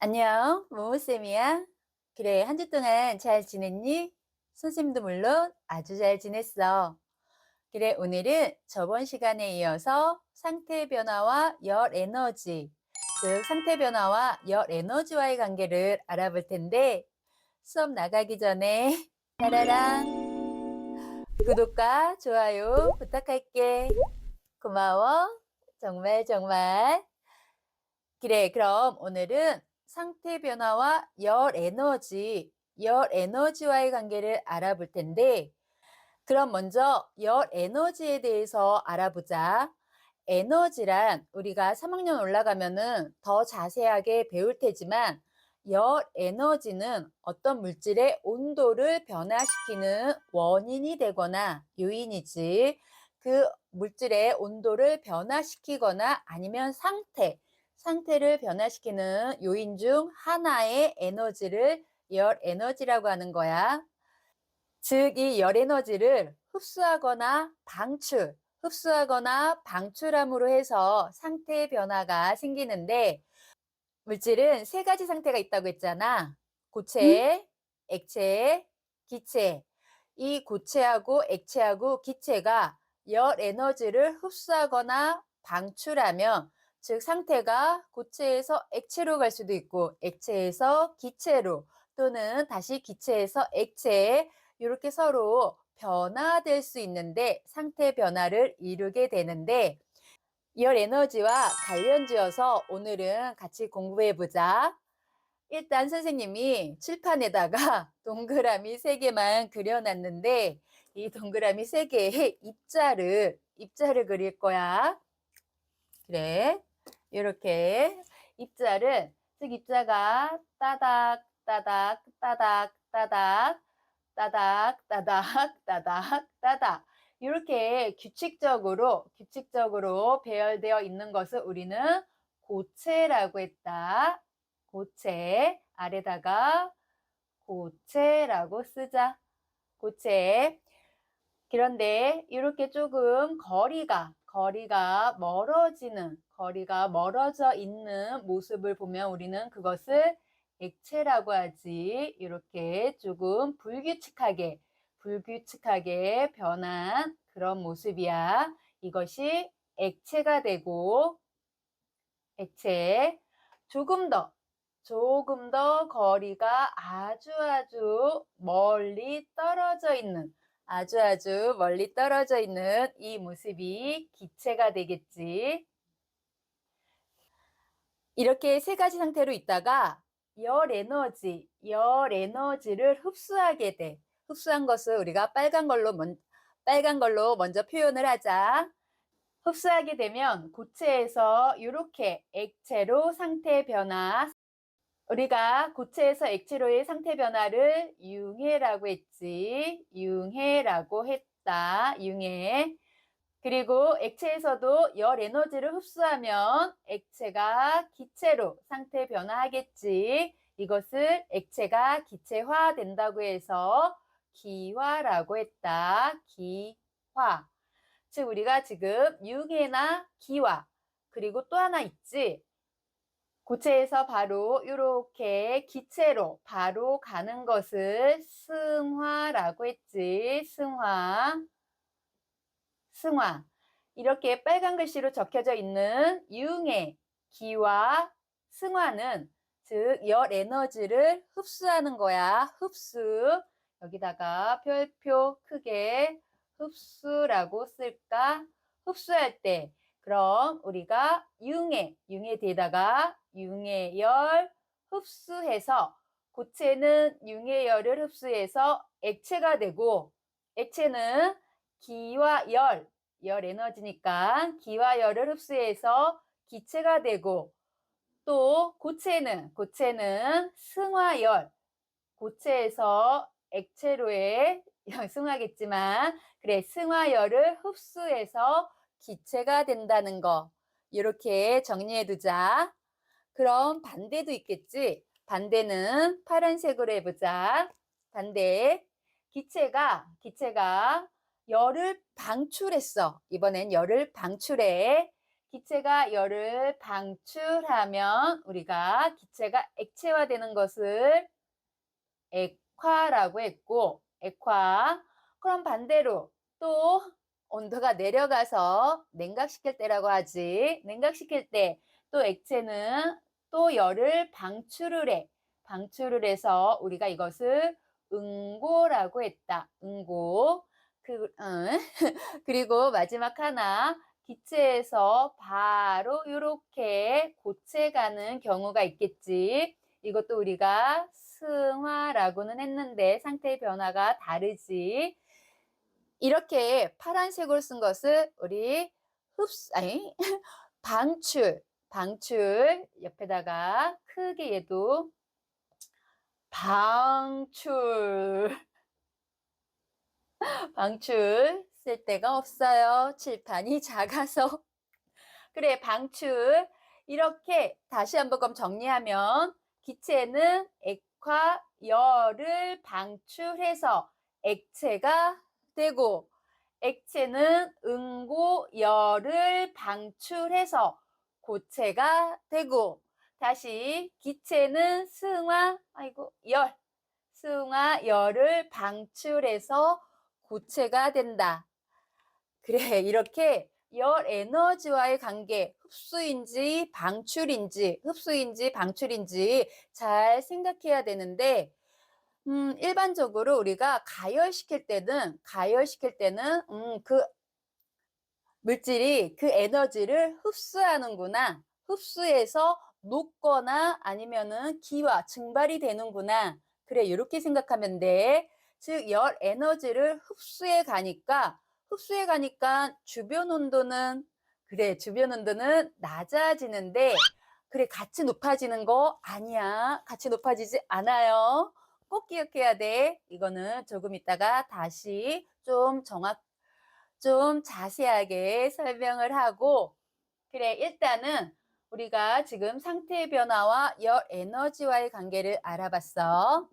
안녕, 모모쌤이야. 그래, 한 주 동안 잘 지냈니? 선생님도 물론 아주 잘 지냈어. 그래, 오늘은 저번 시간에 이어서 상태 변화와 열 에너지, 즉 상태 변화와 열 에너지와의 관계를 알아볼 텐데, 수업 나가기 전에 따라랑 구독과 좋아요 부탁할게. 고마워. 정말 정말. 그래, 그럼 오늘은 상태 변화와 열 에너지와의 관계를 알아볼 텐데, 그럼 먼저 열 에너지에 대해서 알아보자. 에너지란 우리가 3학년 올라가면은 더 자세하게 배울 테지만, 열 에너지는 어떤 물질의 온도를 변화시키는 원인이 되거나 요인이지, 그 물질의 온도를 변화시키거나 아니면 상태를 변화시키는 요인 중 하나의 에너지를 열 에너지라고 하는 거야. 즉, 이 열 에너지를 흡수하거나 방출함으로 해서 상태 변화가 생기는데, 물질은 세 가지 상태가 있다고 했잖아. 응? 고체, 액체, 기체. 이 고체하고 액체하고 기체가 열 에너지를 흡수하거나 방출하면, 즉 상태가 고체에서 액체로 갈 수도 있고 액체에서 기체로, 또는 다시 기체에서 액체, 이렇게 서로 변화될 수 있는데 상태 변화를 이루게 되는데, 열 에너지와 관련지어서 오늘은 같이 공부해 보자. 일단 선생님이 칠판에다가 동그라미 3개만 그려놨는데, 이 동그라미 3개의 입자를 그릴 거야. 그래. 이렇게 입자를, 즉 입자가 따닥, 따닥, 따닥, 따닥, 따닥, 따닥, 따닥, 따닥. 이렇게 규칙적으로 배열되어 있는 것을 우리는 고체라고 했다. 고체. 아래다가 고체라고 쓰자. 고체. 그런데 이렇게 조금 거리가 멀어져 있는 모습을 보면 우리는 그것을 액체라고 하지. 이렇게 조금 불규칙하게 변한 그런 모습이야. 이것이 액체가 되고, 액체. 조금 더, 조금 더 거리가 아주 멀리 떨어져 있는 이 모습이 기체가 되겠지. 이렇게 세 가지 상태로 있다가 열 에너지를 흡수하게 돼. 흡수한 것을 우리가 빨간 걸로 먼저 표현을 하자. 흡수하게 되면 고체에서 이렇게 액체로 상태 변화, 우리가 고체에서 액체로의 상태 변화를 융해라고 했지. 융해라고 했다. 융해. 그리고 액체에서도 열 에너지를 흡수하면 액체가 기체로 상태 변화하겠지. 이것을 액체가 기체화 된다고 해서 기화라고 했다. 기화. 즉 우리가 지금 융해나 기화, 그리고 또 하나 있지. 고체에서 바로 이렇게 기체로 바로 가는 것을 승화라고 했지. 승화. 이렇게 빨간 글씨로 적혀져 있는 융의 기와 승화는, 즉 열 에너지를 흡수하는 거야. 흡수. 여기다가 별표 크게 흡수라고 쓸까? 흡수할 때, 그럼 우리가 융의 뒤에다가 융의 열 흡수해서, 고체는 융의 열을 흡수해서 액체가 되고, 액체는 기와 열 에너지니까 기와 열을 흡수해서 기체가 되고, 또 고체는 승화열, 고체에서 액체로의 승화겠지만, 그래, 승화열을 흡수해서 기체가 된다는 거. 이렇게 정리해 두자. 그럼 반대도 있겠지? 반대는 파란색으로 해보자. 반대. 기체가 열을 방출했어. 이번엔 열을 방출해. 기체가 열을 방출하면 우리가 기체가 액체화되는 것을 액화라고 했고, 액화. 그럼 반대로 또 온도가 내려가서 냉각시킬 때라고 하지. 냉각시킬 때 또 액체는 또 열을 방출을 해. 방출을 해서 우리가 이것을 응고라고 했다. 응고. 그리고 마지막 하나, 기체에서 바로 이렇게 고체 가는 경우가 있겠지. 이것도 우리가 승화라고는 했는데 상태의 변화가 다르지. 이렇게 파란색으로 쓴 것을 우리 방출 옆에다가 크게 얘도 방출 방출 쓸 데가 없어요. 칠판이 작아서. 그래, 방출. 이렇게 다시 한번 그럼 정리하면 기체는 액화 열을 방출해서 액체가 되고, 액체는 응고 열을 방출해서 고체가 되고, 다시 기체는 승화 열을 방출해서 고체가 된다. 그래, 이렇게 열 에너지와의 관계, 흡수인지 방출인지 잘 생각해야 되는데, 일반적으로 우리가 가열시킬 때는, 그 물질이 그 에너지를 흡수하는구나. 흡수해서 녹거나 아니면은 기화, 증발이 되는구나. 그래, 이렇게 생각하면 돼. 즉, 열 에너지를 흡수해 가니까 주변 온도는, 그래, 주변 온도는 낮아지는데, 그래, 같이 높아지는 거 아니야. 같이 높아지지 않아요. 꼭 기억해야 돼. 이거는 조금 이따가 다시 좀 자세하게 설명을 하고, 그래, 일단은 우리가 지금 상태의 변화와 열 에너지와의 관계를 알아봤어.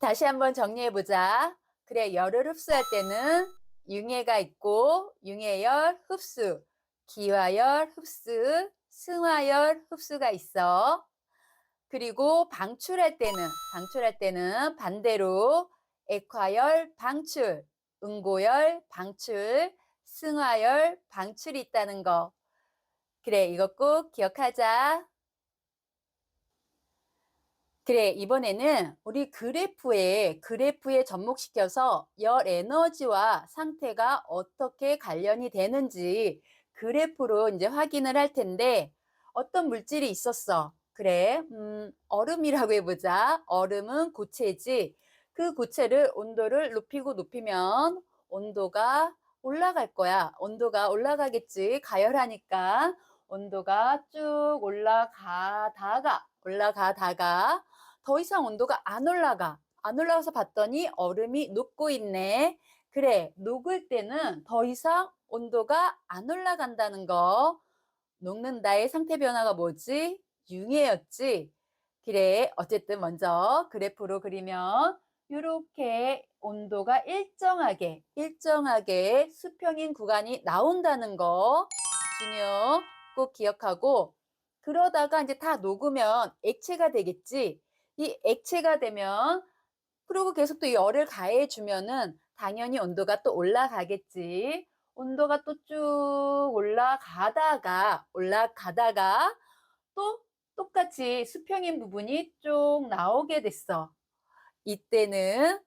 다시 한번 정리해보자. 그래, 열을 흡수할 때는 융해가 있고, 융해열 흡수, 기화열 흡수, 승화열 흡수가 있어. 그리고 방출할 때는 반대로 액화열 방출, 응고열 방출, 승화열 방출이 있다는 거. 그래, 이거 꼭 기억하자. 그래, 이번에는 우리 그래프에 접목시켜서 열 에너지와 상태가 어떻게 관련이 되는지 그래프로 이제 확인을 할 텐데, 어떤 물질이 있었어. 그래, 얼음이라고 해보자. 얼음은 고체지. 그 고체를 온도를 높이면 온도가 올라갈 거야. 온도가 올라가겠지. 가열하니까 온도가 쭉 올라가다가 더 이상 온도가 안 올라가. 안 올라가서 봤더니 얼음이 녹고 있네. 그래, 녹을 때는 더 이상 온도가 안 올라간다는 거. 녹는다의 상태 변화가 뭐지? 융해였지? 그래, 어쨌든 먼저 그래프로 그리면 이렇게 온도가 일정하게 수평인 구간이 나온다는 거 꼭 기억하고, 그러다가 이제 다 녹으면 액체가 되겠지? 이 액체가 되면, 그리고 계속 또 열을 가해주면은 당연히 온도가 또 올라가겠지. 온도가 또 쭉 올라가다가 또 똑같이 수평인 부분이 쭉 나오게 됐어. 이때는,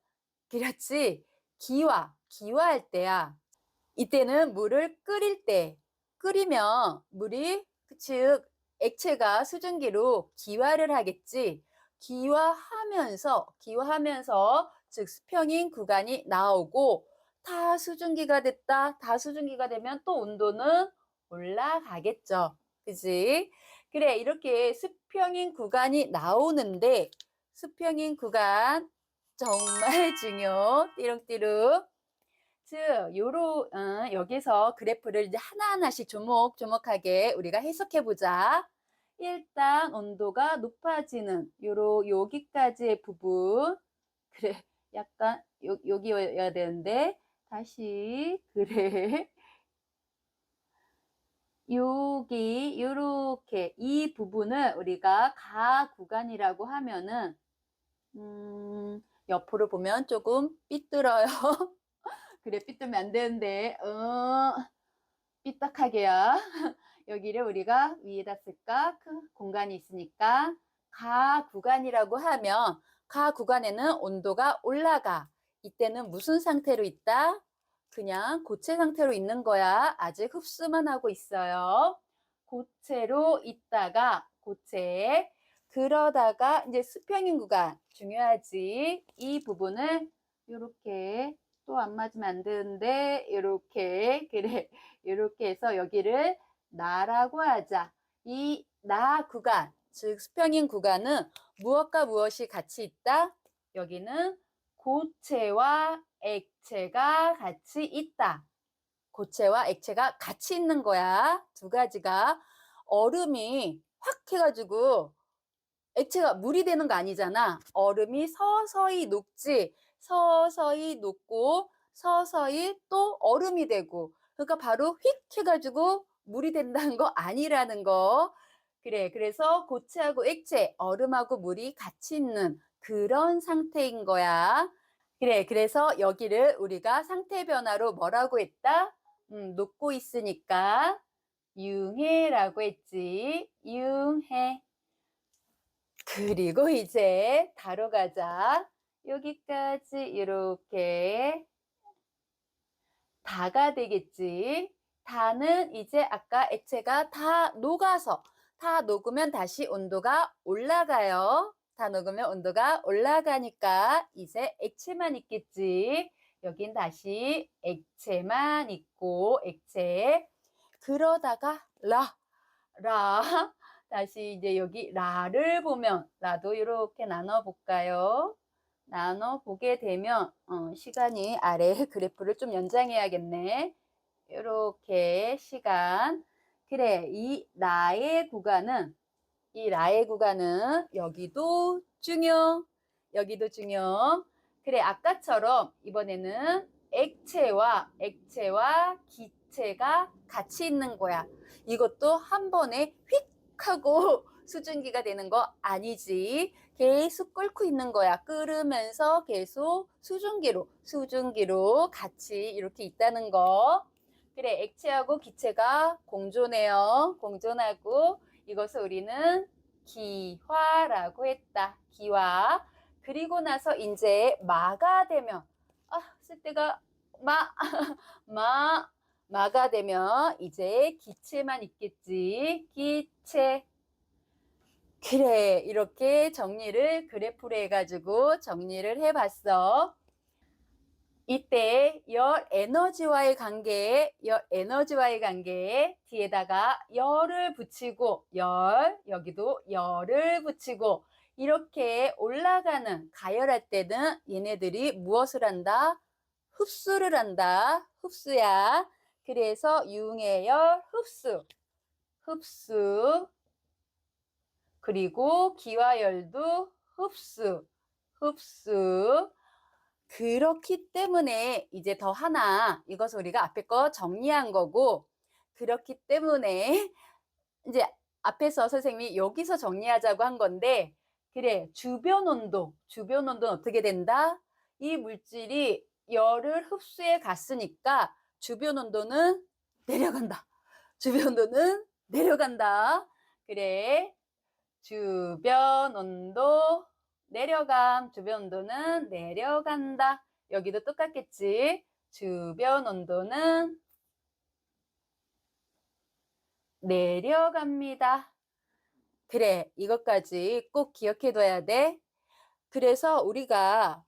그렇지, 기화할 때야. 이때는 물을 끓이면 물이, 즉 액체가 수증기로 기화를 하겠지. 기화하면서 즉 수평인 구간이 나오고, 다 수증기가 되면 또 온도는 올라가겠죠. 그지? 그래, 이렇게 수평인 구간이 나오는데, 수평인 구간 정말 중요. 띠룩띠룩. 즉, 여기서 그래프를 이제 하나하나씩 조목조목하게 우리가 해석해 보자. 일단 온도가 높아지는 여기까지의 부분. 그래, 약간 여기여야 되는데 다시. 그래. 여기 요렇게 이 부분을 우리가 가구간이라고 하면은 옆으로 보면 조금 삐뚤어요. 그래, 삐뚤면 안 되는데. 삐딱하게요. 여기를 우리가 위에다 쓸까? 큰 공간이 있으니까 가구간이라고 하면 가구간에는 온도가 올라가. 이때는 무슨 상태로 있다? 그냥 고체 상태로 있는 거야. 아직 흡수만 하고 있어요. 고체로 있다가 고체. 그러다가 이제 수평인 구간 중요하지. 이 부분을 요렇게 또 안 맞으면 안 되는데 요렇게 그래 요렇게 해서 여기를 나라고 하자. 이 나 구간, 즉 수평인 구간은 무엇과 무엇이 같이 있다? 여기는 고체와 액체가 같이 있다. 고체와 액체가 같이 있는 거야. 두 가지가. 얼음이 확 해가지고 액체가 물이 되는 거 아니잖아. 얼음이 서서히 녹지. 서서히 녹고 서서히 또 얼음이 되고. 그러니까 바로 휙 해가지고 물이 된다는 거 아니라는 거. 그래, 그래서 고체하고 액체, 얼음하고 물이 같이 있는 그런 상태인 거야. 그래, 그래서 여기를 우리가 상태 변화로 뭐라고 했다? 녹고 있으니까 융해라고 했지. 융해. 그리고 이제 다로 가자. 여기까지 이렇게 다가 되겠지. 다는 이제 아까 액체가 다 녹아서 다 녹으면 다시 온도가 올라가요. 다 녹으면 온도가 올라가니까 이제 액체만 있겠지. 여긴 다시 액체만 있고 액체. 그러다가 라 다시 이제 여기 라를 보면 라도 이렇게 나눠 볼까요? 나눠 보게 되면 시간이 아래 그래프를 좀 연장해야겠네. 이렇게 시간. 그래, 이 라의 구간은 여기도 중요, 여기도 중요. 그래, 아까처럼 이번에는 액체와 기체가 같이 있는 거야. 이것도 한 번에 휙 하고 수증기가 되는 거 아니지. 계속 끓고 있는 거야. 끓으면서 계속 수증기로 같이 이렇게 있다는 거. 그래, 액체하고 기체가 공존해요. 공존하고 이것을 우리는 기화라고 했다. 기화. 그리고 나서 이제 마가 되면 쓸 때가 마가 되면 이제 기체만 있겠지. 기체. 그래, 이렇게 정리를 그래프로 해가지고 정리를 해봤어. 이때 열 에너지와의 관계에 뒤에다가 열을 붙이고 여기도 열을 붙이고 이렇게 올라가는 가열할 때는 얘네들이 무엇을 한다? 흡수를 한다. 흡수야. 그래서 융해열 흡수 그리고 기화열도 흡수. 그렇기 때문에 이제 더 하나 이것을 우리가 앞에 거 정리한 거고 그렇기 때문에 이제 앞에서 선생님이 여기서 정리하자고 한 건데 그래 주변 온도는 어떻게 된다? 이 물질이 열을 흡수해 갔으니까 주변 온도는 내려간다. 주변 온도는 내려간다. 그래. 주변 온도 주변 온도는 내려간다. 여기도 똑같겠지. 주변 온도는 내려갑니다. 그래, 이것까지 꼭 기억해 둬야 돼. 그래서 우리가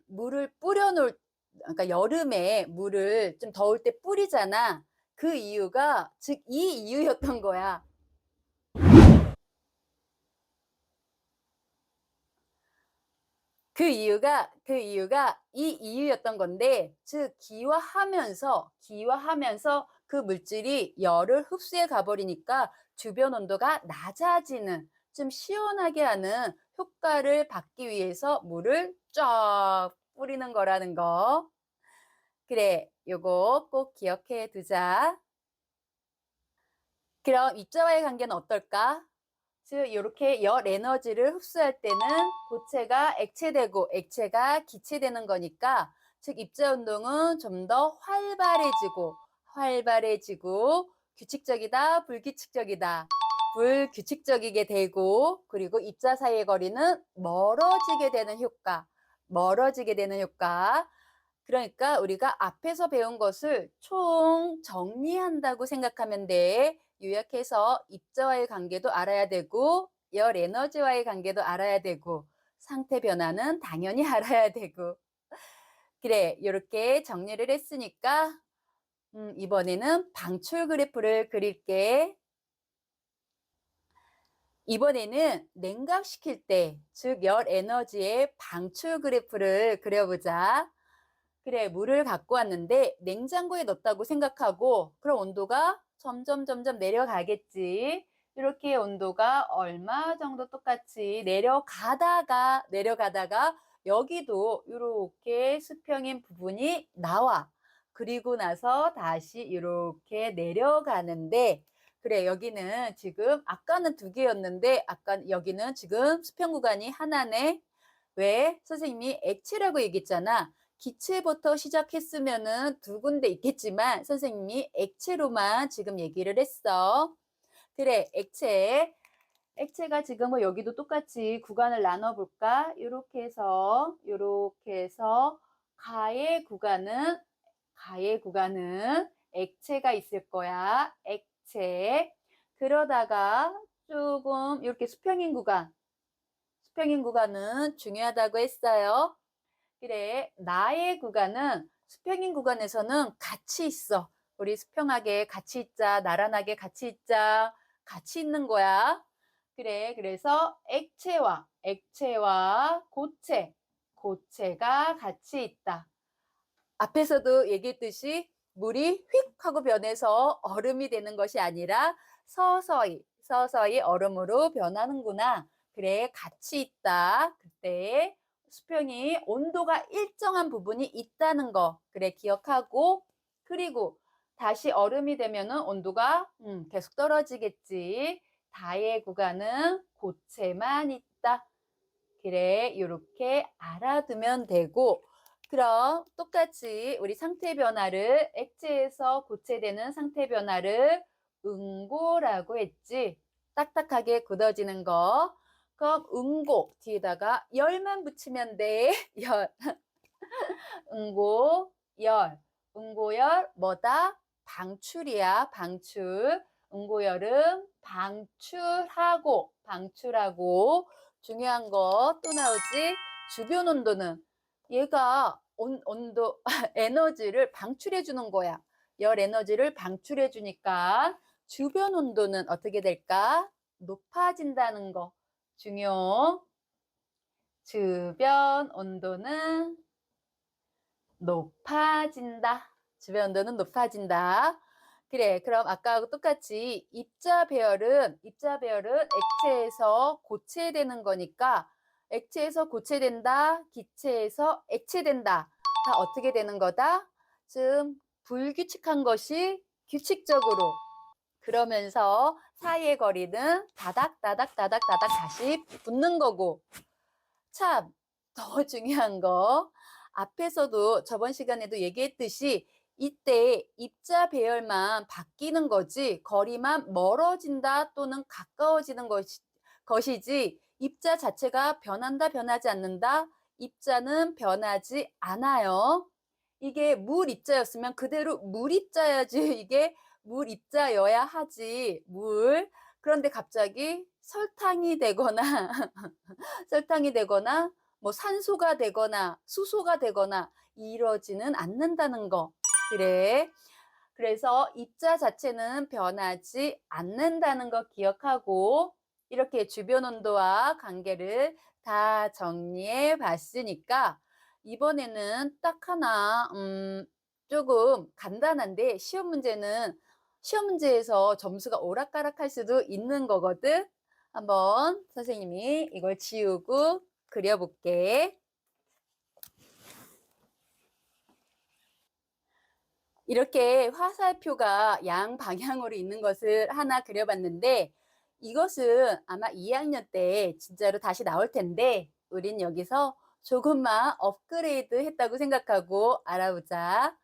물을 그러니까 여름에 물을 좀 더울 때 뿌리잖아. 그 이유가 즉 이 이유였던 거야. 그 이유가 이 이유였던 건데, 즉 기화하면서 그 물질이 열을 흡수해 가버리니까 주변 온도가 낮아지는, 좀 시원하게 하는 효과를 받기 위해서 물을 쫙 뿌리는 거라는 거. 그래, 요거 꼭 기억해 두자. 그럼 입자와의 관계는 어떨까? 즉 이렇게 열 에너지를 흡수할 때는 고체가 액체되고 액체가 기체되는 거니까 즉 입자 운동은 좀 더 활발해지고 규칙적이다, 불규칙적이다. 불규칙적이게 되고 그리고 입자 사이의 거리는 멀어지게 되는 효과. 그러니까 우리가 앞에서 배운 것을 총 정리한다고 생각하면 돼. 요약해서 입자와의 관계도 알아야 되고 열 에너지와의 관계도 알아야 되고 상태 변화는 당연히 알아야 되고 그래 이렇게 정리를 했으니까 이번에는 방출 그래프를 그릴게. 이번에는 냉각시킬 때, 즉 열 에너지의 방출 그래프를 그려보자. 그래, 물을 갖고 왔는데 냉장고에 넣었다고 생각하고 그럼 온도가 점점 내려가겠지. 이렇게 온도가 얼마 정도 똑같이 내려가다가 여기도 이렇게 수평인 부분이 나와. 그리고 나서 다시 이렇게 내려가는데 그래, 여기는 지금 아까는 두 개였는데 아까 여기는 지금 수평 구간이 하나네. 왜? 선생님이 액체라고 얘기했잖아. 기체부터 시작했으면은 두 군데 있겠지만 선생님이 액체로만 지금 얘기를 했어. 그래, 액체가 지금 뭐 여기도 똑같이 구간을 나눠볼까? 이렇게 해서 가의 구간은 액체가 있을 거야. 액체. 그러다가 조금 이렇게 수평인 구간은 중요하다고 했어요. 그래, 나의 구간은 수평인 구간에서는 같이 있어. 우리 수평하게 같이 있자, 나란하게 같이 있자, 같이 있는 거야. 그래, 그래서 액체와 고체가 같이 있다. 앞에서도 얘기했듯이 물이 휙 하고 변해서 얼음이 되는 것이 아니라 서서히 얼음으로 변하는구나. 그래, 같이 있다. 그때 수평이 온도가 일정한 부분이 있다는 거. 그래, 기억하고 그리고 다시 얼음이 되면은 온도가 계속 떨어지겠지. 다의 구간은 고체만 있다. 그래, 이렇게 알아두면 되고 그럼 똑같이 우리 상태 변화를 액체에서 고체되는 상태 변화를 응고라고 했지. 딱딱하게 굳어지는 거. 그럼 응고 뒤에다가 열만 붙이면 돼. 열. 응고, 열. 응고열 뭐다? 방출이야, 방출. 응고열은 방출하고 중요한 거 또 나오지? 주변 온도는 얘가 온도 에너지를 방출해 주는 거야. 열 에너지를 방출해 주니까 주변 온도는 어떻게 될까? 높아진다는 거 중요. 주변 온도는 높아진다. 주변 온도는 높아진다. 그래, 그럼 아까하고 똑같이 입자 배열은 액체에서 고체되는 거니까 액체에서 고체된다, 기체에서 액체된다. 다 어떻게 되는 거다? 좀 불규칙한 것이 규칙적으로 그러면서 사이의 거리는 다닥다닥 다시 붙는 거고 참 더 중요한 거 앞에서도 저번 시간에도 얘기했듯이 이때 입자 배열만 바뀌는 거지 거리만 멀어진다 또는 가까워지는 것이지 입자 자체가 변한다 변하지 않는다 입자는 변하지 않아요. 이게 물 입자였으면 그대로 물 입자야지 이게 물 입자여야 하지 물 그런데 갑자기 설탕이 되거나 설탕이 되거나 뭐 산소가 되거나 수소가 되거나 이러지는 않는다는 거. 그래. 그래서 입자 자체는 변하지 않는다는 거 기억하고 이렇게 주변 온도와 관계를 다 정리해 봤으니까 이번에는 딱 하나 조금 간단한데 시험 문제에서 점수가 오락가락할 수도 있는 거거든. 한번 선생님이 이걸 지우고 그려볼게. 이렇게 화살표가 양방향으로 있는 것을 하나 그려봤는데 이것은 아마 2학년 때 진짜로 다시 나올 텐데 우린 여기서 조금만 업그레이드 했다고 생각하고 알아보자.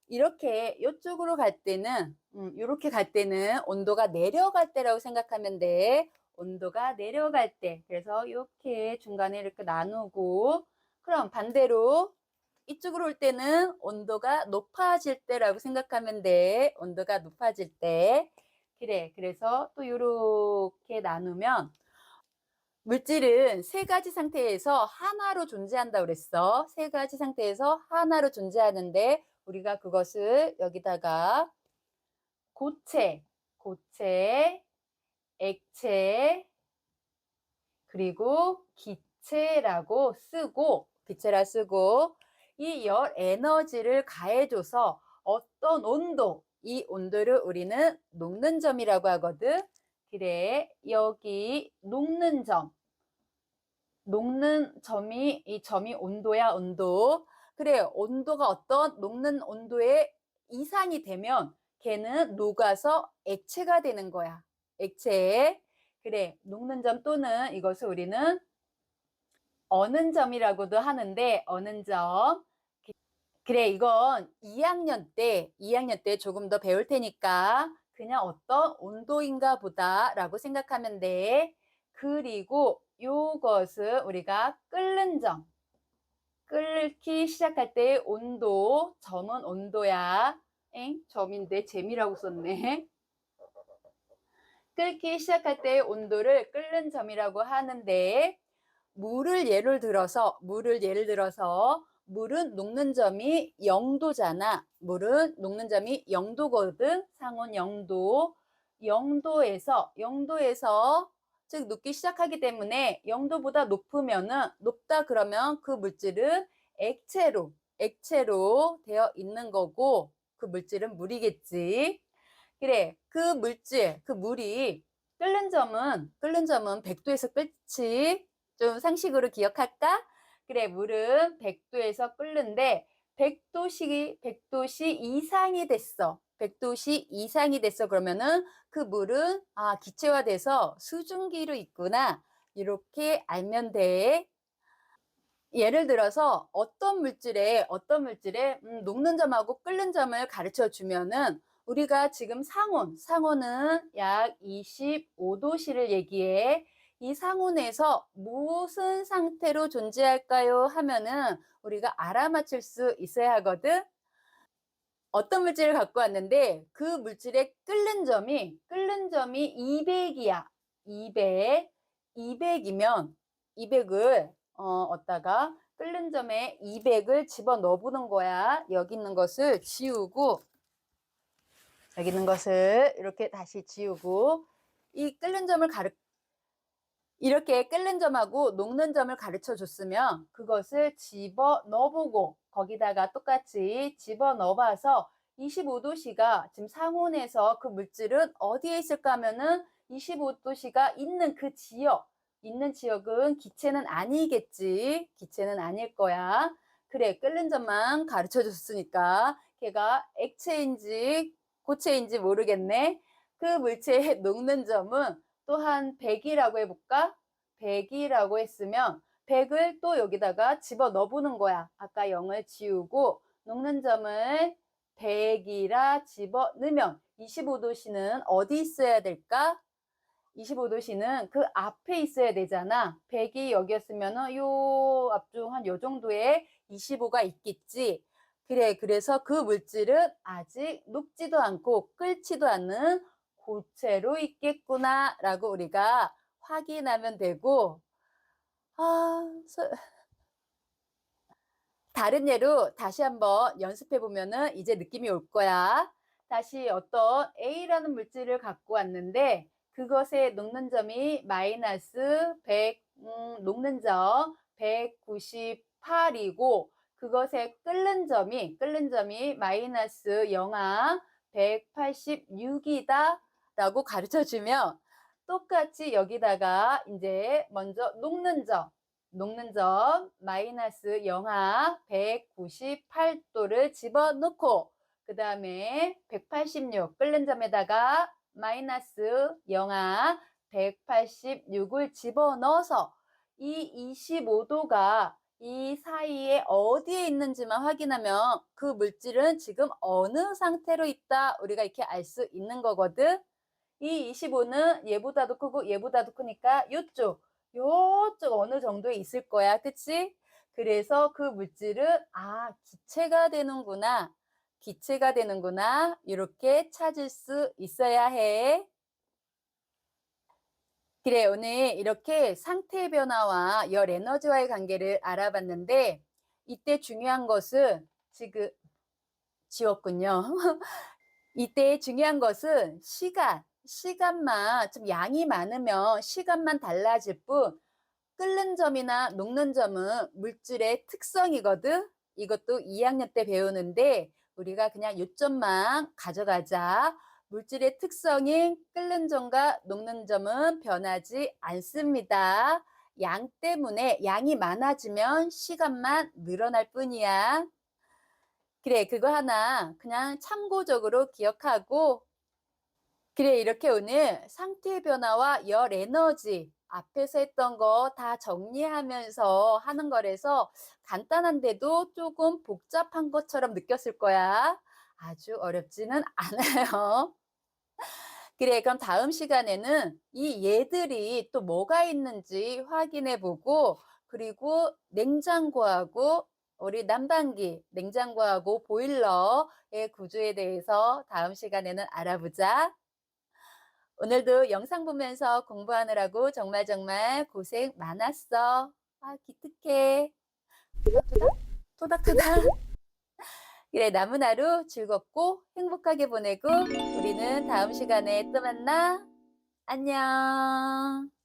이렇게 이쪽으로 갈 때는 요렇게 갈 때는 온도가 내려갈 때라고 생각하면 돼. 온도가 내려갈 때. 그래서 이렇게 중간에 이렇게 나누고 그럼 반대로 이쪽으로 올 때는 온도가 높아질 때라고 생각하면 돼. 온도가 높아질 때. 그래. 그래서 또 요렇게 나누면 물질은 세 가지 상태에서 하나로 존재한다고 그랬어. 세 가지 상태에서 하나로 존재하는데 우리가 그것을 여기다가 고체, 고체, 액체, 그리고 기체라고 쓰고, 기체라 쓰고, 이 열 에너지를 가해줘서 어떤 온도, 이 온도를 우리는 녹는 점이라고 하거든. 그래, 여기 녹는 점. 녹는 점이, 이 점이 온도야, 온도. 그래, 온도가 어떤 녹는 온도의 이상이 되면 걔는 녹아서 액체가 되는 거야. 액체. 그래, 녹는 점 또는 이것을 우리는 어는 점이라고도 하는데, 어는 점. 그래, 이건 2학년 때 조금 더 배울 테니까 그냥 어떤 온도인가 보다라고 생각하면 돼. 그리고 요것을 우리가 끓는 점. 끓기 시작할 때 온도, 점은 온도야. 점인데 재미라고 썼네. 끓기 시작할 때 온도를 끓는 점이라고 하는데 물을 예를 들어서 물은 녹는 점이 0도잖아. 물은 녹는 점이 0도거든. 상온 0도. 0도에서 즉 녹기 시작하기 때문에 0도보다 높다 그러면 그 물질은 액체로 되어 있는 거고 그 물질은 물이겠지. 그래, 그 물이 끓는 점은 100도에서 끓지. 좀 상식으로 기억할까? 그래, 물은 100도에서 끓는데 100도씨 이상이 됐어. 100도씨 이상이 됐어. 그러면은 그 물은 기체화돼서 수증기로 있구나. 이렇게 알면 돼. 예를 들어서 어떤 물질에 녹는 점하고 끓는 점을 가르쳐 주면은 우리가 지금 상온은 약 25도씨를 얘기해. 이 상온에서 무슨 상태로 존재할까요? 하면은 우리가 알아맞힐 수 있어야 하거든. 어떤 물질을 갖고 왔는데 그 물질의 끓는 점이 200이야. 200. 200이면 200을 어디다가 끓는 점에 200을 집어 넣어 보는 거야. 여기 있는 것을 지우고 여기 있는 것을 이렇게 다시 지우고 이 끓는 점을 이렇게 끓는 점하고 녹는 점을 가르쳐 줬으면 그것을 집어 넣어보고 거기다가 똑같이 집어 넣어봐서 25도씨가 지금 상온에서 그 물질은 어디에 있을까 하면은 25도씨가 있는 그 있는 지역은 기체는 아니겠지. 기체는 아닐 거야. 그래, 끓는 점만 가르쳐 줬으니까 걔가 액체인지 고체인지 모르겠네. 그 물체의 녹는 점은 또한 100이라고 해볼까? 100이라고 했으면 100을 또 여기다가 집어 넣어보는 거야. 아까 0을 지우고 녹는 점을 100이라 집어 넣으면 25도씨는 어디 있어야 될까? 25도씨는 그 앞에 있어야 되잖아. 100이 여기였으면 요 앞쪽 한 요 정도에 25가 있겠지. 그래, 그래서 그 물질은 아직 녹지도 않고 끓지도 않는 고체로 있겠구나 라고 우리가 확인하면 되고 다른 예로 다시 한번 연습해 보면은 이제 느낌이 올 거야. 다시 어떤 A라는 물질을 갖고 왔는데 그것의 녹는 점이 마이너스 100, 녹는 점 198이고 그것의 끓는 점이 마이너스 영하 186이다 라고 가르쳐 주면 똑같이 여기다가 이제 먼저 녹는 점 마이너스 영하 198도를 집어넣고 그 다음에 186 끓는 점에다가 마이너스 영하 186을 집어넣어서 이 25도가 이 사이에 어디에 있는지만 확인하면 그 물질은 지금 어느 상태로 있다 우리가 이렇게 알 수 있는 거거든. 이 25는 얘보다도 크고 얘보다도 크니까 요쪽 어느 정도에 있을 거야. 그치? 그래서 그 물질은 기체가 되는구나. 기체가 되는구나. 이렇게 찾을 수 있어야 해. 그래, 오늘 이렇게 상태 변화와 열 에너지와의 관계를 알아봤는데 이때 중요한 것은 지금 지웠군요. 이때 중요한 것은 시간만 좀 양이 많으면 시간만 달라질 뿐 끓는 점이나 녹는 점은 물질의 특성이거든. 이것도 2학년 때 배우는데 우리가 그냥 요점만 가져가자. 물질의 특성인 끓는 점과 녹는 점은 변하지 않습니다. 양 때문에 양이 많아지면 시간만 늘어날 뿐이야. 그래, 그거 하나 그냥 참고적으로 기억하고 그래, 이렇게 오늘 상태 변화와 열 에너지 앞에서 했던 거 다 정리하면서 하는 거라서 간단한데도 조금 복잡한 것처럼 느꼈을 거야. 아주 어렵지는 않아요. 그래, 그럼 다음 시간에는 이 얘들이 또 뭐가 있는지 확인해 보고, 그리고 냉장고하고 우리 난방기, 냉장고하고 보일러의 구조에 대해서 다음 시간에는 알아보자. 오늘도 영상 보면서 공부하느라고 정말 고생 많았어. 기특해. 토닥토닥, 토닥토닥. 그래, 남은 하루 즐겁고 행복하게 보내고 우리는 다음 시간에 또 만나. 안녕.